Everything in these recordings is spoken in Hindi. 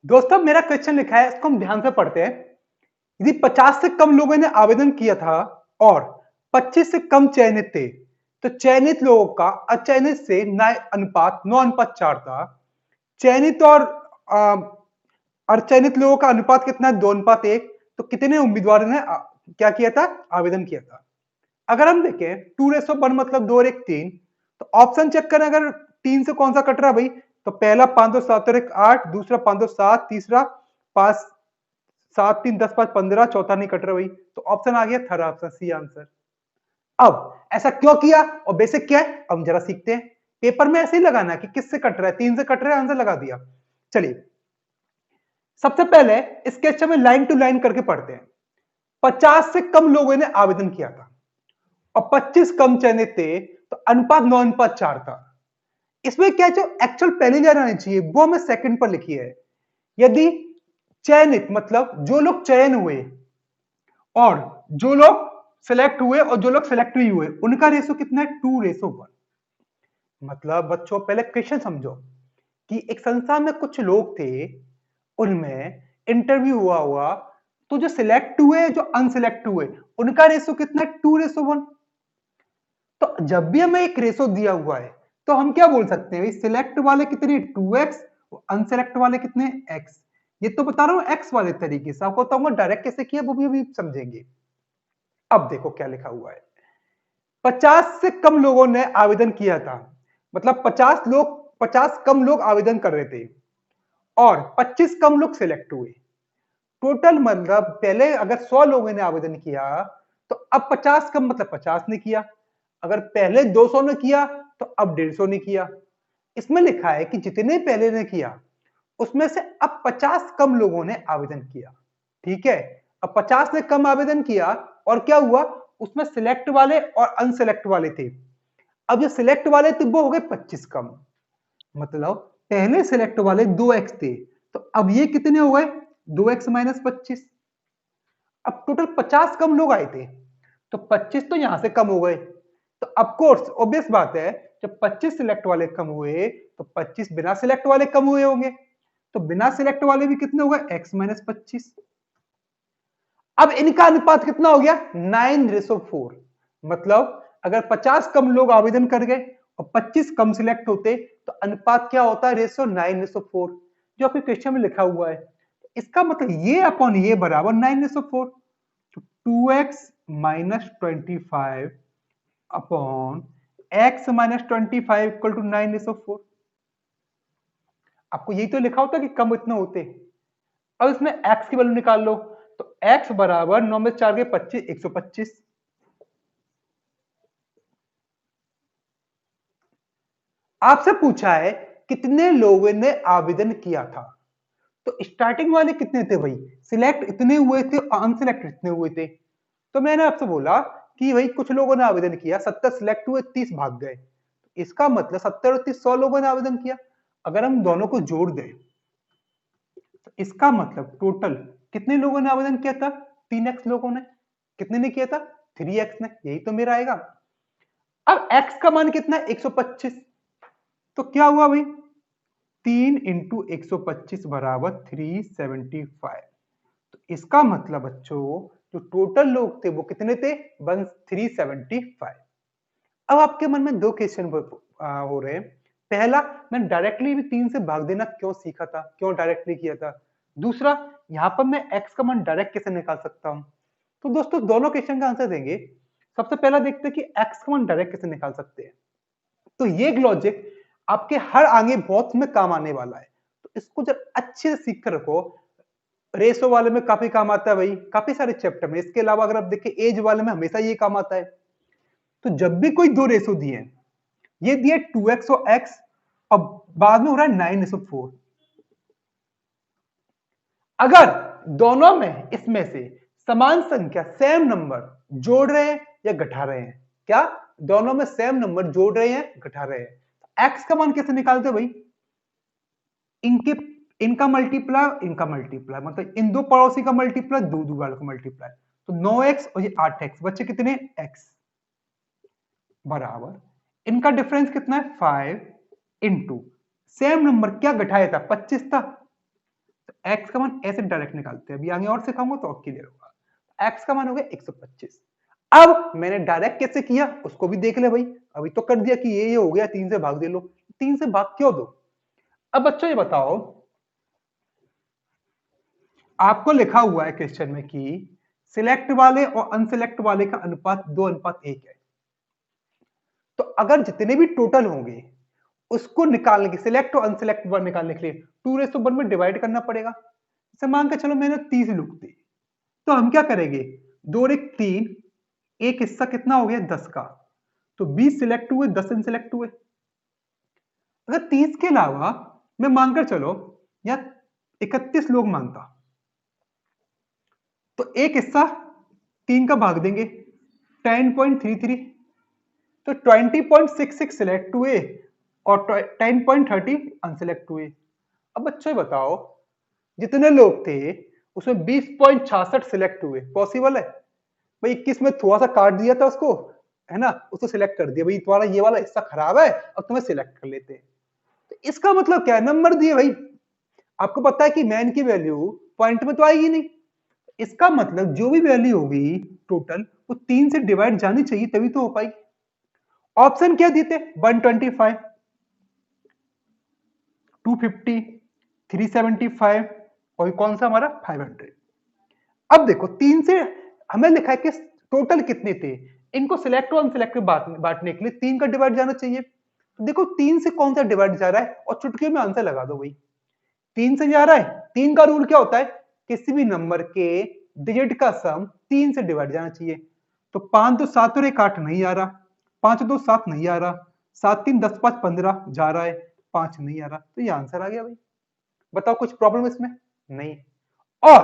दोस्तों मेरा क्वेश्चन लिखा है, इसको हम ध्यान से पढ़ते हैं। यदि 50 से कम लोगों ने आवेदन किया था और 25 से कम चयनित थे, तो चयनित लोगों का अचयनित से न्याय अनुपात 9:4 था। चयनित और अ, अर्चयनित लोगों का अनुपात कितना है? 2:1। तो कितने उम्मीदवारों ने क्या किया था? आवेदन किया था। अगर हम देखें 2:1 मतलब 2 और 1 3, तो ऑप्शन चेक करें, अगर 3 से कौन सा कट रहा है भाई? तो पहला 5 2 7 और 1 8, दूसरा 5 2 7, तीसरा 5 7 3 10 5 15, चौथा नहीं कट रहा भाई। तो ऑप्शन आ गया थर्ड ऑप्शन, सी आंसर। अब ऐसा क्यों किया और बेसिक क्या है, अब हम जरा सीखते हैं। पेपर में ऐसे ही लगाना है कि किससे कट रहा है, 3 से कट रहा है, आंसर लगा दिया। चलिए सबसे पहले स्केच में लाइन टू लाइन करके पढ़ते हैं। 50 से कम लोगों ने आवेदन किया था और 25 कम चयनित थे, तो अनुपात 9:4 था। इसमें क्या जो एक्चुअल पहली लाइन आनी चाहिए वो हमें सेकंड पर लिखी है। यदि चयनित मतलब जो लोग चयन हुए और जो लोग सिलेक्ट हुए और जो लोग सिलेक्ट नहीं हुए, उनका रेशो कितना है? 2:1। मतलब बच्चों पहले क्वेश्चन समझो कि एक संस्था में कुछ लोग थे, उनमें इंटरव्यू हुआ, तो जो सिलेक्ट हुए जो अनसिलेक्ट हुए, उनका रेशो कितना है? 2:1। तो जब भी हमें एक रेशो दिया हुआ है तो हम क्या बोल सकते हैं? सिलेक्ट वाले कितने? 2x, अनसिलेक्ट वाले कितने? x। ये तो बता रहा हूं x वाले तरीके से, आपको बताऊंगा डायरेक्ट कैसे किया वो भी अभी समझेंगे। अब देखो क्या लिखा हुआ है। 50 से कम लोगों ने आवेदन किया था, मतलब 50 कम लोग आवेदन कर रहे थे और 25 कम लोग सिलेक्ट हुए। टोटल मतलब पहले अगर 100 लोगों ने आवेदन किया, तो अब 50 कम मतलब 50 ने किया। अगर पहले 200 ने किया, तो अब 150 ने किया। इसमें लिखा है कि जितने पहले ने किया उसमें से अब 50 कम लोगों ने आवेदन किया। ठीक है, अब 50 ने कम आवेदन किया और क्या हुआ? उसमें सिलेक्ट वाले और अनसिलेक्ट वाले थे। अब जो सिलेक्ट वाले थे वो हो गए 25 कम, मतलब पहले सिलेक्ट वाले 2x थे, तो अब ये कितने हो गए? 2x minus 25। अब टोटल 50 कम लोग आए थे, तो 25 तो यहां से कम हो गए। तो ऑफ कोर्स ऑब्वियस बात है, जब 25 सिलेक्ट वाले कम हुए तो 25 बिना सिलेक्ट वाले कम हुए होंगे। तो बिना सिलेक्ट वाले भी कितने हो गए? x minus 25। अब इनका अनुपात कितना हो गया? 9:4। मतलब अगर 50 कम लोग आवेदन कर गए और 25 कम सिलेक्ट होते, तो अनुपात क्या होता है? रेशो 9:4, जो आपके क्वेश्चन में लिखा हुआ है। इसका मतलब ये अपॉन ये बराबर 9:4। तो 2x minus 25 upon x minus 25 equal to 9:4। आपको यही तो लिखा होता कि कम इतने होते। अब इसमें x की वैल्यू निकाल लो, तो x बराबर 9 में 4 के 25, 125। आपसे पूछा है कितने लोगों ने आवेदन किया था, तो स्टार्टिंग वाले कितने थे भाई? सिलेक्ट इतने हुए थे और अनसिलेक्ट इतने हुए थे। तो मैंने आपसे बोला कि भाई कुछ लोगों ने आवेदन किया, 70 सिलेक्ट हुए, 30 भाग गए। इसका मतलब 70 और 30 100 लोगों ने आवेदन किया। अगर हम दोनों को जोड़ दें, तो इसका मतलब टोटल कितने लोगों ने आवेदन किया था? 3x लोगों ने। कितने ने किया था? 3x ने। यही तो मेरा आएगा। अब x का मान कितना है? 125। तो क्या हुआ भाई? 3 इंटू 125 बराबर 375। तो इसका मतलब बच्चों जो टोटल लोग थे वो कितने थे? 375। अब आपके मन में दो क्वेश्चन हो रहे हैं। पहला, मैं डायरेक्टली भी 3 से भाग देना क्यों सीखा था, क्यों डायरेक्टली किया था? दूसरा, यहां पर मैं x का मान डायरेक्ट कैसे निकाल सकता हूं? तो दोस्तों दोनों क्वेश्चन का आंसर देंगे। सबसे पहला देखते हैं कि x का मान डायरेक्ट कैसे निकाल सकते हैं। तो ये लॉजिक आपके हर आगे बहुत में काम आने वाला है, तो इसको जब अच्छे से सीख कर रखो। रेशो वाले में काफी काम आता है भाई, काफी सारे चैप्टर में। इसके अलावा अगर आप देखें एज वाले में हमेशा ये काम आता है। तो जब भी कोई दो रेशो दिए, ये दिए 2x और x, और बाद में हो रहा है 9:4। अगर दोनों में इसमें से समान संख्या सेम नंबर जोड़ रहे हैं या घटा रहे हैं, क्या दोनों में सेम नंबर जोड़ रहे हैं घटा रहे हैं, x का मान कैसे निकालते हैं भाई? इनके इनका मल्टीप्लाई इनका मल्टीप्लाई, मतलब इन दो पड़ोसी का मल्टीप्लाई, दो दो वालों का मल्टीप्लाई। तो 9x और ये 8x, बच्चे कितने? x बराबर इनका डिफरेंस कितना है? 5 इंटू सेम नंबर क्या घटाया था? 25 था। एक्स का मान ऐसे डायरेक्ट निकालते हैं, अभी आगे और सिखाऊंगा तो और क्लियर होगा। एक्स का मान हो गया 125। अब मैंने डायरेक्ट कैसे किया उसको भी देख ले भाई, अभी तो कर दिया कि ये हो गया, 3 से भाग दे लो। 3 से भाग क्यों दो? अब बच्चों ये बताओ, आपको लिखा हुआ है क्वेश्चन में कि सिलेक्ट वाले और अनसिलेक्ट वाले का अनुपात 2:1 है। तो अगर जितने भी टोटल होंगे उसको निकालने के, सिलेक्ट और अनसिलेक्ट निकालने के लिए 2:1 में डिवाइड करना पड़ेगा। जैसे मान के चलो मैंने 30 लिख दी, तो हम क्या करेंगे, 2 और 1 3, एक हिस्सा कितना हो गया 10 का, तो 20 सिलेक्ट हुए, 10 अनसिलेक्ट हुए। अगर 30 के अलावा मैं मानकर चलो या 31 लोग मानता, तो एक हिस्सा 3 का भाग देंगे 10.33, तो 20.66 सिलेक्ट हुए और 10.30 अनसिलेक्ट हुए। अब बच्चों बताओ, जितने लोग थे उसमें 20.66 सिलेक्ट हुए, पॉसिबल है? भाई 21 में थोड़ा सा काट दिया था उसको, है ना, उसको सिलेक्ट कर दिया, भाई तुम्हारा ये वाला हिस्सा खराब है अब तुम्हें सिलेक्ट कर लेते हैं। तो इसका मतलब क्या है, नंबर दिए भाई, आपको पता है कि मैन की वैल्यू पॉइंट में तो आएगी नहीं, इसका मतलब जो भी वैल्यू होगी टोटल वो 3 से डिवाइड जानी चाहिए तभी तो हो पाएगी। ऑप्शन क्या देते, 125, 250, 375 और कौन सा हमारा 500। अब देखो 3 से हमें लिखा है कि टोटल कितने थे, इनको सिलेक्ट और अनसिलेक्ट में बांटने के लिए 3 का डिवाइड जाना चाहिए। तो देखो 3 से कौन सा डिवाइड जा रहा है और चुटकी में आंसर लगा दो भाई, 3 से जा रहा है। 3 का रूल क्या होता है, किसी भी नंबर के डिजिट का सम 3 से डिवाइड जाना चाहिए। तो 5 2 7 और 1 8 नहीं आ रहा, 5 2 7 नहीं आ रहा, 7 3 10 5 15 जा रहा है, 5 नहीं आ रहा, तो ये आंसर आ गया भाई। बताओ कुछ प्रॉब्लम इसमें नहीं। और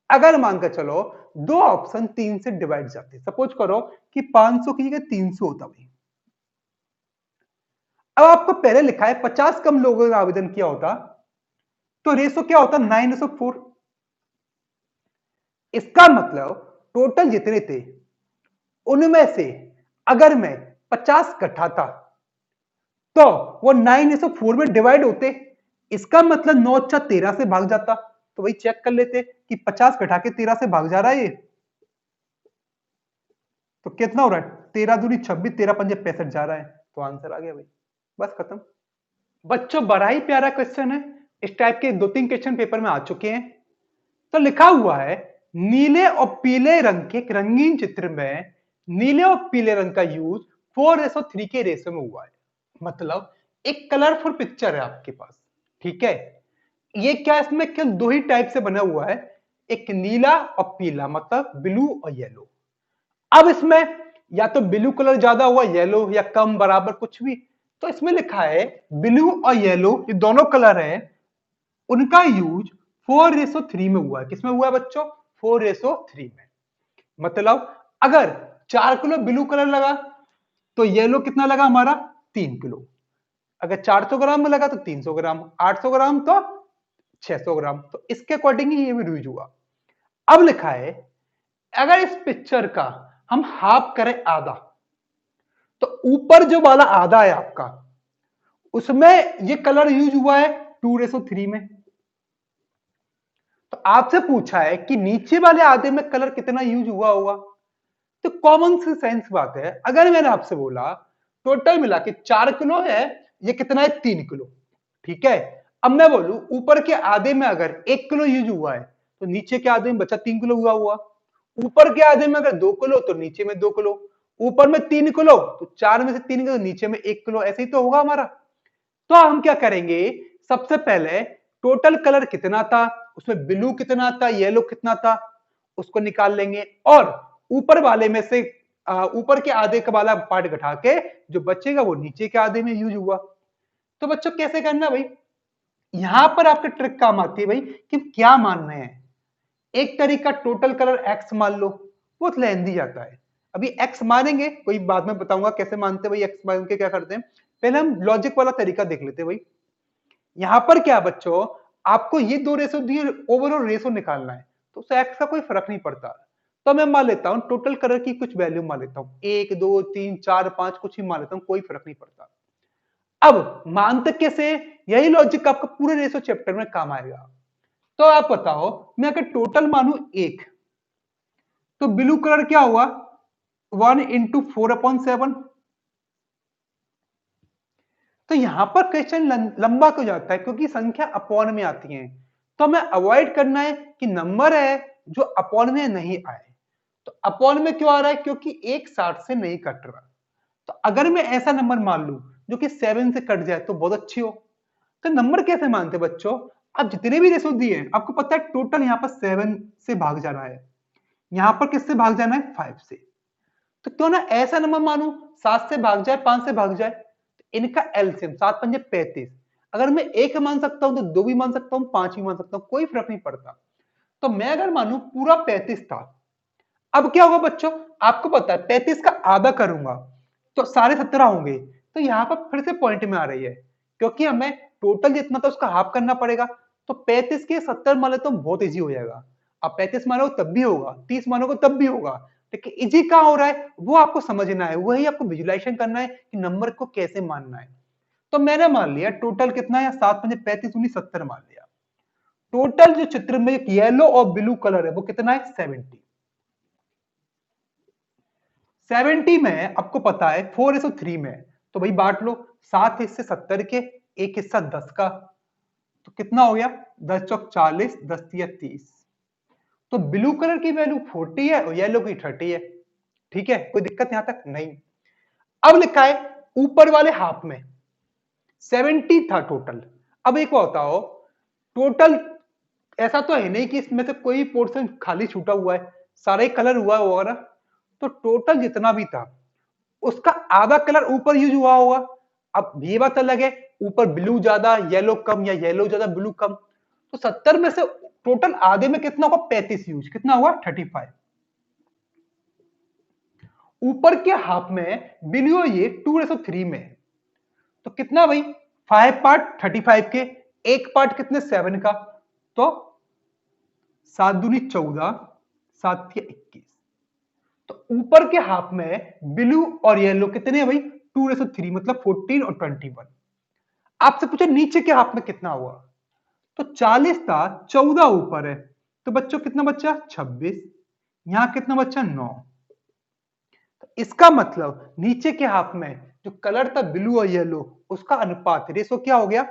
अगर मानकर चलो दो ऑप्शन 3 से डिवाइड जाते, सपोज करो कि 500 की जगह 300 होता भाई, अब आपको पहले लिखा है 50 कम लोगों ने आवेदन किया होता, तो रेशो क्या होता 9:4। इसका मतलब टोटल जितने थे उनमें से अगर मैं 50 घटाता तो वो 9:4 में डिवाइड होते, इसका मतलब 9 अच्छा 13 से भाग जाता। तो वही चेक कर लेते कि 50 घटा के 13 से भाग जा रहा है ये, तो कितना हो रहा है 13 दूनी 26, 13 पंजे 65 जा रहा है, तो आंसर आ गया भाई, बस खत्म। बच्चों बड़ा ही प्यारा क्वेश्चन है, इस टाइप के 2-3 क्वेश्चन पेपर में आ चुके हैं। तो लिखा हुआ है नीले और पीले रंग के एक रंगीन चित्र में नीले और पीले रंग का यूज 4:3 के रेशो में हुआ है। मतलब एक कलरफुल पिक्चर है आपके पास, ठीक है, ये क्या इसमें केवल दो ही टाइप से बना हुआ है, एक नीला और पीला, मतलब ब्लू और येलो। अब इसमें या तो ब्लू कलर ज्यादा हुआ, येलो या कम बराबर कुछ भी, तो इसमें लिखा है ब्लू और येलो ये दोनों कलर है, उनका यूज 4:3 में हुआ है। किसमें हुआ है बच्चों, 4:3 में। मतलब अगर 4 किलो ब्लू कलर लगा तो येलो कितना लगा हमारा 3 किलो, अगर 400 ग्राम में लगा तो 300 ग्राम, 800 ग्राम तो 600 ग्राम, तो इसके अकॉर्डिंग ही ये भी यूज हुआ। अब लिखा है अगर इस पिक्चर का हम हाफ करें आधा, तो ऊपर जो वाला आधा है आपका उसमें ये कलर यूज हुआ है 2:3 में। तो आपसे पूछा है कि नीचे वाले आधे में कलर कितना यूज हुआ होगा, तो कॉमन सेंस बात है, अगर मैंने आपसे बोला टोटल मिला के 4 किलो है, ये कितना है 3 किलो, ठीक है। अब मैं बोलूं ऊपर के आधे में अगर 1 किलो यूज हुआ है तो नीचे के आधे में बचा 3 किलो हुआ, ऊपर के आधे में अगर 2 किलो तो नीचे में 2 किलो, ऊपर में 3 किलो तो 4 में से 3 किलो, नीचे में 1 किलो, ऐसे ही तो होगा हमारा। तो हम क्या करेंगे, सबसे पहले टोटल कलर कितना था, उसमें ब्लू कितना था, येलो कितना था, उसको निकाल लेंगे और ऊपर वाले में से ऊपर के आधे का वाला पार्ट घटा के जो बचेगा वो नीचे के आधे में यूज हुआ। तो बच्चों कैसे करना भाई, यहां पर आपके ट्रिक काम आती है भाई कि क्या मान रहे हैं। एक तरीका टोटल कलर एक्स मान लो, वो लेंदी जाता है, अभी एक्स मानेंगे कोई बाद में बताऊंगा कैसे मानते हैं भाई, एक्स मान के क्या करते हैं, पहले हम लॉजिक वाला तरीका देख लेते हैं भाई। यहां पर क्या बच्चों, आपको ये दो रेशो दिए, ओवरऑल रेशो निकालना है, तो उससे एक्स का कोई फर्क नहीं पड़ता। तो मैं मान लेता हूं टोटल कलर की कुछ वैल्यू मान लेता हूं, 1 2 3 4 5 कुछ ही मान लेता हूं, कोई फर्क नहीं पड़ता। अब मानते कैसे, यही लॉजिक आपका पूरे रेशो चैप्टर में काम आएगा। तो आप बताओ, मैं अगर टोटल मानू 1, तो ब्लू कलर क्या हुआ, 1 इंटू 4/7। तो यहां पर क्वेश्चन लंबा क्यों जाता है, क्योंकि संख्या अपॉन में आती है। तो हमें अवॉइड करना है कि नंबर है जो अपॉन में नहीं आए। तो अपॉन में क्यों आ रहा है, क्योंकि एक 60 से नहीं कट रहा। तो अगर मैं ऐसा नंबर मान लूं जो कि 7 से कट जाए तो बहुत अच्छी हो। तो नंबर कैसे मानते बच्चों, आप जितने भी रेशो दिए आपको पता है टोटल यहाँ पर 7 से भाग जाना है, यहां पर किससे भाग जाना है, 5 से। तो क्यों ना ऐसा नंबर मानू 7 से भाग जाए, 5 से भाग जाए, तो इनका एलसीएम 7 पंजे 35। अगर मैं एक मान सकता हूं तो दो भी मान सकता हूं, 5 भी मान सकता हूं, कोई फर्क नहीं पड़ता। तो मैं अगर मानू पूरा 35 था, अब क्या होगा बच्चों, आपको पता है 35 का आधा करूंगा तो 17.5 होंगे। तो यहां पर फिर से पॉइंट में आ रही है, क्योंकि हमें टोटल जितना था उसका हाफ करना पड़ेगा। तो 35 के 70 माने तो बहुत इजी हो जाएगा। अब 35 मानो तब भी होगा, 30 मानोगे तब भी होगा, लेकिन इजी कहां हो रहा है वो आपको समझना है, वही आपको विजुलाइजेशन करना है कि नंबर को कैसे मानना है। तो मैंने मान लिया टोटल कितना है, 7 पंजे 35 19 70 मान लिया। टोटल जो चित्र में येलो और ब्लू कलर है वो कितना है, 70। 70 में आपको पता है 4:3 में, तो भाई बांट लो, 7 हिस्से 70 के, एक हिस्सा 10 का, तो कितना हो गया, 10 चौक 40, 10 तिया 30। तो ब्लू कलर की वैल्यू 40 है और येलो की 30 है। ठीक है, कोई दिक्कत यहां तक नहीं। अब लिखा है ऊपर वाले हाफ में 70 था टोटल। अब एक बात बताओ, टोटल ऐसा तो है नहीं कि इसमें से कोई पोर्शन खाली छूटा हुआ है, सारे कलर हुआ होगा ना। तो टोटल जितना भी था उसका आधा कलर ऊपर यूज हुआ होगा। अब ये बात अलग है, ऊपर ब्लू ज्यादा येलो कम या येलो ज्यादा ब्लू कम। तो 70 में से टोटल आधे में कितना होगा, 35 यूज, कितना हुआ 35। ऊपर के हाफ में ब्लू ये 2:3 में, तो कितना भाई, 5 पार्ट 35 के, एक पार्ट कितने 7 का, तो 7 दूनी 14, 7 या 21। तो ऊपर के हाफ में ब्लू और येलो कितने हैं भाई, 2:3, मतलब 14 और 21। आपसे पूछे नीचे के हाफ में कितना हुआ, तो 40 था, 14 ऊपर है, तो बच्चों कितना बच्चा 26, यहां कितना बच्चा 9। तो इसका मतलब नीचे के हाफ में जो कलर था ब्लू और येलो, उसका अनुपात रेशो क्या हो गया,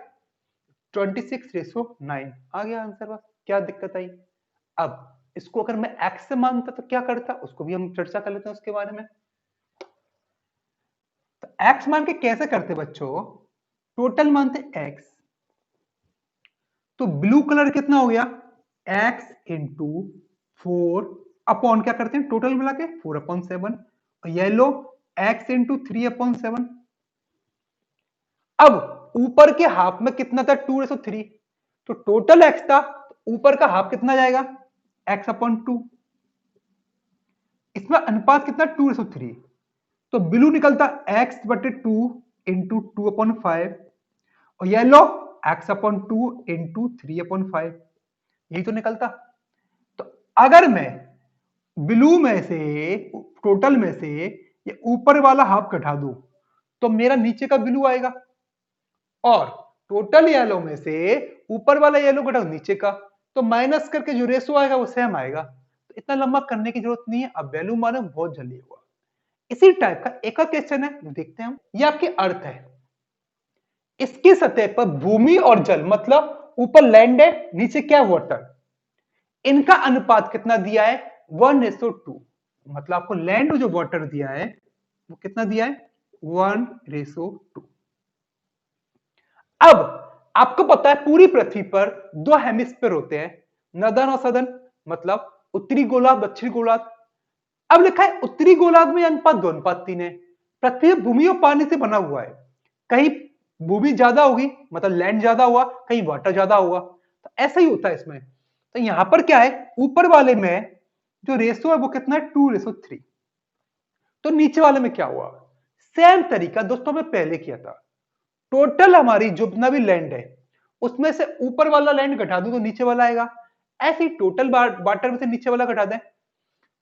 26:9 आ गया आंसर। बस क्या दिक्कत आई। अब इसको अगर मैं एक्स से मानता तो क्या करता, उसको भी हम चर्चा कर लेते हैं उसके बारे में। तो एक्स मान के कैसे करते बच्चों, टोटल मानते एक्स, तो ब्लू कलर कितना हो गया, एक्स इंटू 4 अपॉन क्या करते हैं टोटल मिला के 4/7, और येलो एक्स इंटू 3/7। अब ऊपर के हाफ में कितना था 2:3, तो टोटल एक्स था, तो ऊपर का हाफ कितना जाएगा, x/2। इसमें अनुपात कितना 2:3, तो ब्लू निकलता x/2 इंटू 2/5, और येलो x/2 इंटू 3/5, यही तो निकलता। तो अगर मैं ब्लू में से, टोटल में से ये ऊपर वाला हाफ घटा दूं तो मेरा नीचे का ब्लू आएगा, और टोटल येलो में से ऊपर वाला येलो घटाओ नीचे का, तो माइनस करके जो रेशो आएगा वो सेम आएगा। तो इतना लंबा करने की जरूरत नहीं है, अब वैल्यू मानो बहुत जल्दी होगा। इसी टाइप का एक और क्वेश्चन है, देखते हैं हम। ये आपकी अर्थ है, इसकी सतह पर भूमि और जल, मतलब ऊपर लैंड है नीचे क्या वाटर, इनका अनुपात कितना दिया है, 1:2। मतलब आपको लैंड जो वाटर दिया है वो कितना दिया है, 1:2। अब आपको पता है पूरी पृथ्वी पर दो हेमिस्फीयर होते हैं, नदन और सदन, मतलब उत्तरी गोलार्ध दक्षिणी गोलार्ध। अब लिखा है उत्तरी गोलार्ध में अनुपात 2:3 है। पृथ्वी भूमि और पानी से बना हुआ है, कहीं भूमि ज्यादा होगी मतलब लैंड ज्यादा हुआ, कहीं वाटर ज्यादा हुआ, तो ऐसा ही होता है इसमें। तो यहां पर क्या है, ऊपर वाले में जो रेशो है वो कितना है 2:3, तो नीचे वाले में क्या हुआ, सेम तरीका दोस्तों में पहले किया था। टोटल हमारी जितना भी लैंड है उसमें से ऊपर वाला लैंड घटा दो तो नीचे वाला आएगा, ऐसे ही टोटल वाटर में से नीचे वाला घटा दें,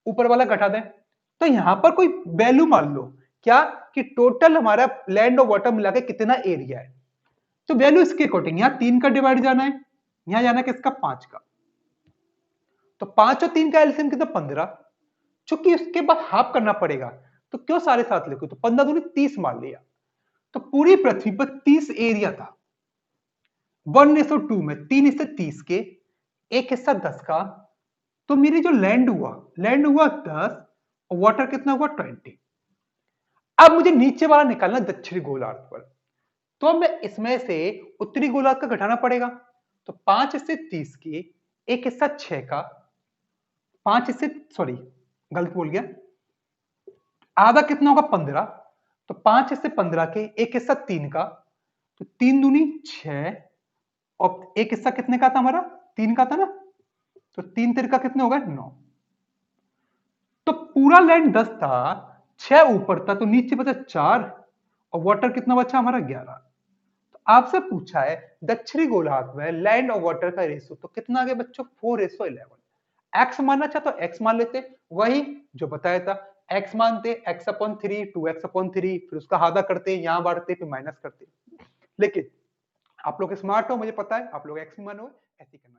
ऊपर वाला घटा दें। तो यहां पर कोई वैल्यू मान लो, क्या कि टोटल हमारा लैंड और वाटर मिला के कितना एरिया है, तो वैल्यू इसके अकॉर्डिंग, यहां 3 का डिवाइड जाना है, यहां जाना है किसका 5 का। तो 5 और 3 का एलसीएम कितना 15। चूंकि उसके बाद हाफ करना पड़ेगा तो क्यों सारे साथ लिखो, तो 15 दूनी 30 मान लिया। तो पूरी पृथ्वी पर 30 एरिया था। 1:2 में 3:30 के एक हिस्सा 10 का। तो मेरी जो लैंड हुआ 10 और वाटर कितना हुआ 20। अब मुझे नीचे वाला निकालना दक्षिणी गोलार्ध पर। तो अब मैं इसमें से उत्तरी गोलार्ध का घटाना पड़ेगा। तो 5:30 के एक हिस्सा 6 का, 5 हिस्से सॉरी गलत बोल गया, आधा कितना होगा 15। तो 5:15 के एक हिस्सा 3 का, तो 3 दूनी 6 और एक हिस्सा कितने का था हमारा 3 का था ना, तो 3 तिरका कितने होगा 9। तो पूरा लैंड 10 था, 6 ऊपर था, तो नीचे बचा 4 और वाटर कितना बचा हमारा 11। तो आपसे पूछा है दक्षिणी गोलार्ध में लैंड और वाटर का रेशो, तो कितना आ गया बच्चों 4:11। एक्स मानना चाहता तो एक्स मान लेते, वही जो बताया था, एक्स मानते x/3 2x/3, फिर उसका आधा करते यहां बांटते फिर माइनस करते। लेकिन आप लोग स्मार्ट हो, मुझे पता है आप लोग एक्स ही मानो, ऐसे करना।